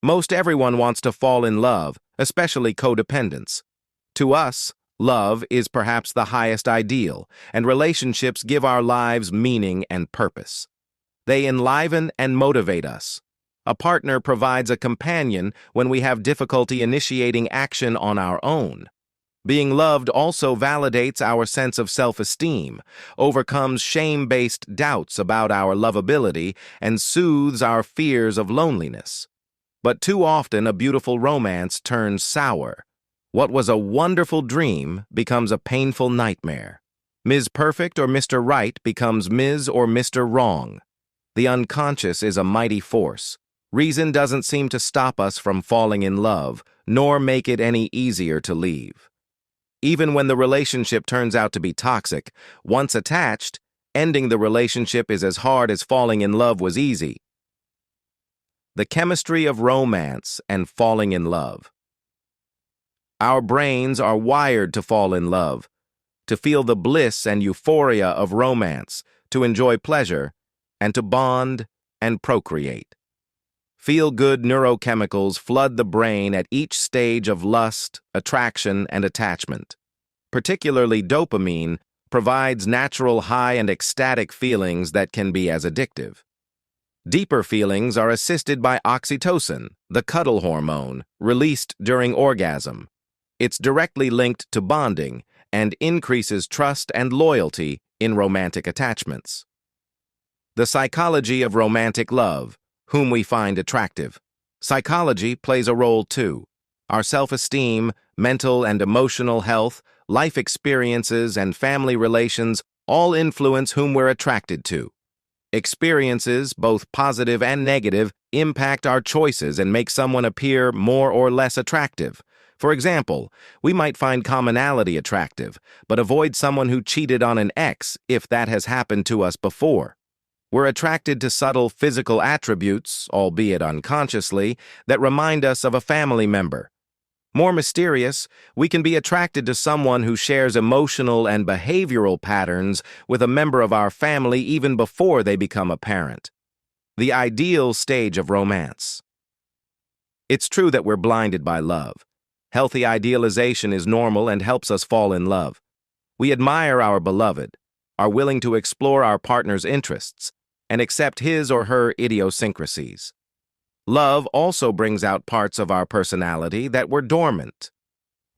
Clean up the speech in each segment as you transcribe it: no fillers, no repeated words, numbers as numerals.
Most everyone wants to fall in love, especially codependents. To us, love is perhaps the highest ideal, and relationships give our lives meaning and purpose. They enliven and motivate us. A partner provides a companion when we have difficulty initiating action on our own. Being loved also validates our sense of self-esteem, overcomes shame-based doubts about our lovability, and soothes our fears of loneliness. But too often a beautiful romance turns sour. What was a wonderful dream becomes a painful nightmare. Ms. Perfect or Mr. Right becomes Ms. or Mr. Wrong. The unconscious is a mighty force. Reason doesn't seem to stop us from falling in love, nor make it any easier to leave. Even when the relationship turns out to be toxic, once attached, ending the relationship is as hard as falling in love was easy. The chemistry of romance and falling in love. Our brains are wired to fall in love, to feel the bliss and euphoria of romance, to enjoy pleasure, and to bond and procreate. Feel-good neurochemicals flood the brain at each stage of lust, attraction, and attachment. Particularly dopamine provides natural high and ecstatic feelings that can be as addictive. Deeper feelings are assisted by oxytocin, the cuddle hormone, released during orgasm. It's directly linked to bonding and increases trust and loyalty in romantic attachments. The psychology of romantic love, whom we find attractive. Psychology plays a role too. Our self-esteem, mental and emotional health, life experiences, and family relations all influence whom we're attracted to. Experiences, both positive and negative, impact our choices and make someone appear more or less attractive. For example, we might find commonality attractive, but avoid someone who cheated on an ex if that has happened to us before. We're attracted to subtle physical attributes, albeit unconsciously, that remind us of a family member. More mysterious, we can be attracted to someone who shares emotional and behavioral patterns with a member of our family even before they become apparent. The ideal stage of romance. It's true that we're blinded by love. Healthy idealization is normal and helps us fall in love. We admire our beloved, are willing to explore our partner's interests, and accept his or her idiosyncrasies. Love also brings out parts of our personality that were dormant.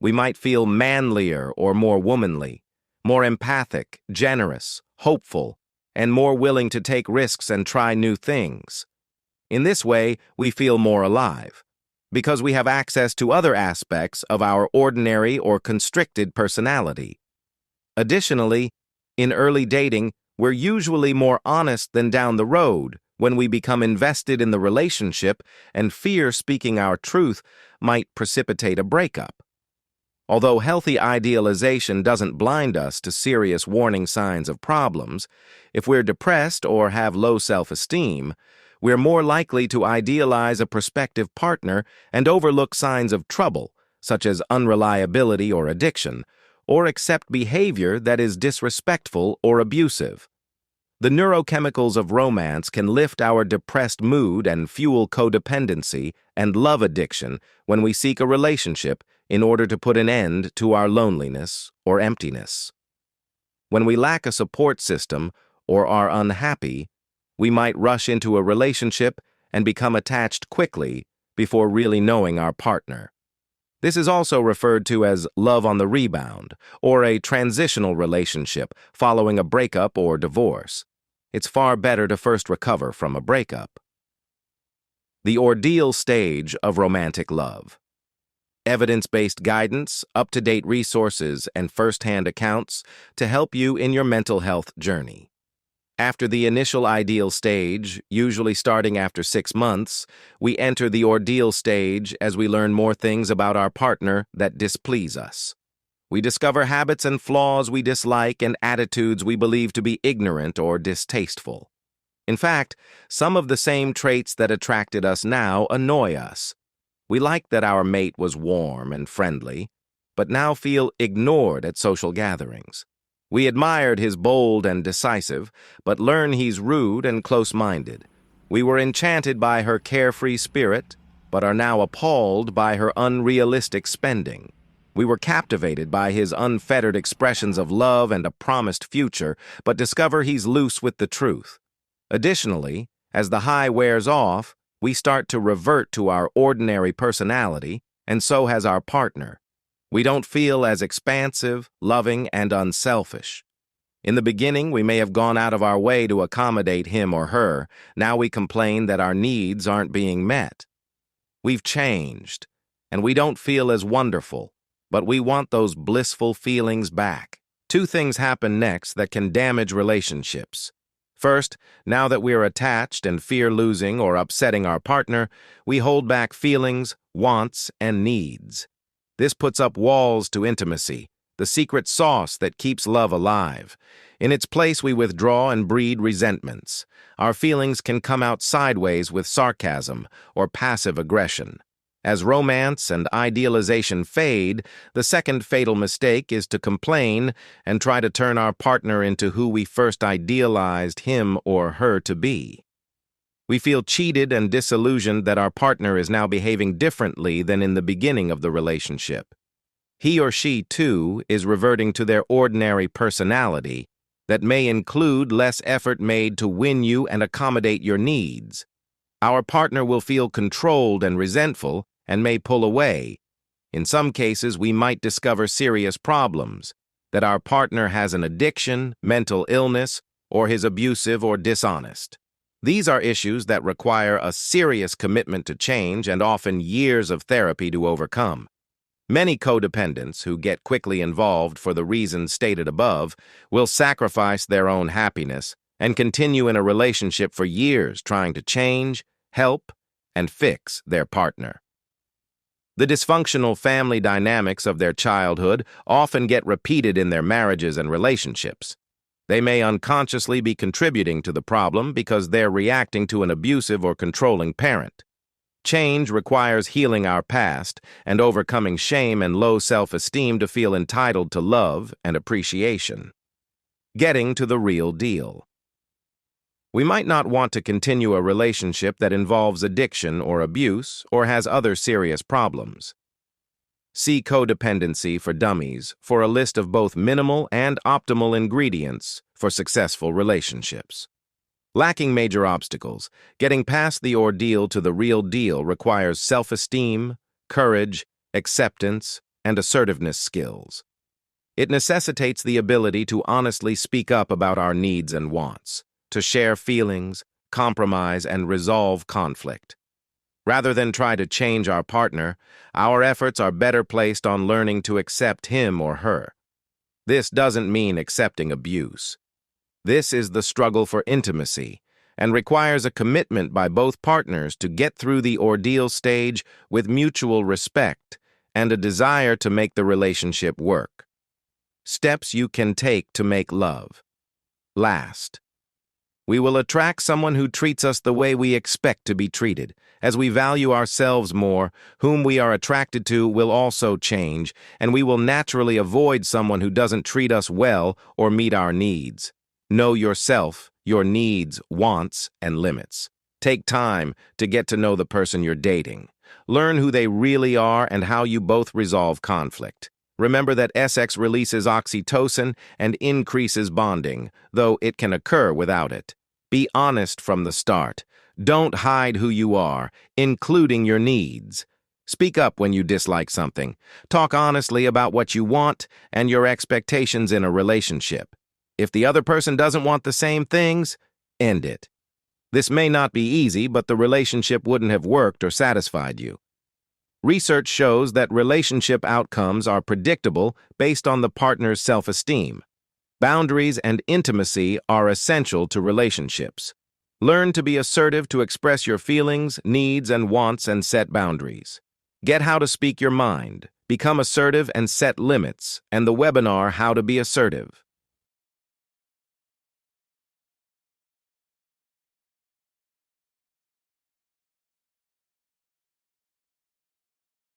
We might feel manlier or more womanly, more empathic, generous, hopeful, and more willing to take risks and try new things. In this way, we feel more alive, because we have access to other aspects of our ordinary or constricted personality. Additionally, in early dating, we're usually more honest than down the road when we become invested in the relationship, and fear speaking our truth might precipitate a breakup. Although healthy idealization doesn't blind us to serious warning signs of problems, if we're depressed or have low self-esteem, we're more likely to idealize a prospective partner and overlook signs of trouble, such as unreliability or addiction, or accept behavior that is disrespectful or abusive. The neurochemicals of romance can lift our depressed mood and fuel codependency and love addiction when we seek a relationship in order to put an end to our loneliness or emptiness. When we lack a support system or are unhappy, we might rush into a relationship and become attached quickly before really knowing our partner. This is also referred to as love on the rebound, or a transitional relationship following a breakup or divorce. It's far better to first recover from a breakup. The ordeal stage of romantic love. Evidence-based guidance, up-to-date resources, and first-hand accounts to help you in your mental health journey. After the initial ideal stage, usually starting after 6 months, we enter the ordeal stage as we learn more things about our partner that displease us. We discover habits and flaws we dislike and attitudes we believe to be ignorant or distasteful. In fact, some of the same traits that attracted us now annoy us. We like that our mate was warm and friendly, but now feel ignored at social gatherings. We admired his bold and decisive, but learn he's rude and close-minded. We were enchanted by her carefree spirit, but are now appalled by her unrealistic spending. We were captivated by his unfettered expressions of love and a promised future, but discover he's loose with the truth. Additionally, as the high wears off, we start to revert to our ordinary personality, and so has our partner. We don't feel as expansive, loving, and unselfish. In the beginning, we may have gone out of our way to accommodate him or her. Now we complain that our needs aren't being met. We've changed, and we don't feel as wonderful, but we want those blissful feelings back. Two things happen next that can damage relationships. First, now that we're attached and fear losing or upsetting our partner, we hold back feelings, wants, and needs. This puts up walls to intimacy, the secret sauce that keeps love alive. In its place, we withdraw and breed resentments. Our feelings can come out sideways with sarcasm or passive aggression. As romance and idealization fade, the second fatal mistake is to complain and try to turn our partner into who we first idealized him or her to be. We feel cheated and disillusioned that our partner is now behaving differently than in the beginning of the relationship. He or she, too, is reverting to their ordinary personality that may include less effort made to win you and accommodate your needs. Our partner will feel controlled and resentful and may pull away. In some cases, we might discover serious problems, that our partner has an addiction, mental illness, or is abusive or dishonest. These are issues that require a serious commitment to change and often years of therapy to overcome. Many codependents who get quickly involved for the reasons stated above will sacrifice their own happiness and continue in a relationship for years trying to change, help, and fix their partner. The dysfunctional family dynamics of their childhood often get repeated in their marriages and relationships. They may unconsciously be contributing to the problem because they're reacting to an abusive or controlling parent. Change requires healing our past and overcoming shame and low self-esteem to feel entitled to love and appreciation. Getting to the real deal. We might not want to continue a relationship that involves addiction or abuse or has other serious problems. See Codependency for Dummies for a list of both minimal and optimal ingredients for successful relationships. Lacking major obstacles, getting past the ordeal to the real deal requires self-esteem, courage, acceptance, and assertiveness skills. It necessitates the ability to honestly speak up about our needs and wants, to share feelings, compromise, and resolve conflict. Rather than try to change our partner, our efforts are better placed on learning to accept him or her. This doesn't mean accepting abuse. This is the struggle for intimacy and requires a commitment by both partners to get through the ordeal stage with mutual respect and a desire to make the relationship work. Steps you can take to make love last. We will attract someone who treats us the way we expect to be treated. As we value ourselves more, whom we are attracted to will also change, and we will naturally avoid someone who doesn't treat us well or meet our needs. Know yourself, your needs, wants, and limits. Take time to get to know the person you're dating. Learn who they really are and how you both resolve conflict. Remember that sex releases oxytocin and increases bonding, though it can occur without it. Be honest from the start. Don't hide who you are, including your needs. Speak up when you dislike something. Talk honestly about what you want and your expectations in a relationship. If the other person doesn't want the same things, end it. This may not be easy, but the relationship wouldn't have worked or satisfied you. Research shows that relationship outcomes are predictable based on the partner's self-esteem. Boundaries and intimacy are essential to relationships. Learn to be assertive to express your feelings, needs, and wants and set boundaries. Get how to speak your mind, become assertive and set limits, and the webinar How to Be Assertive.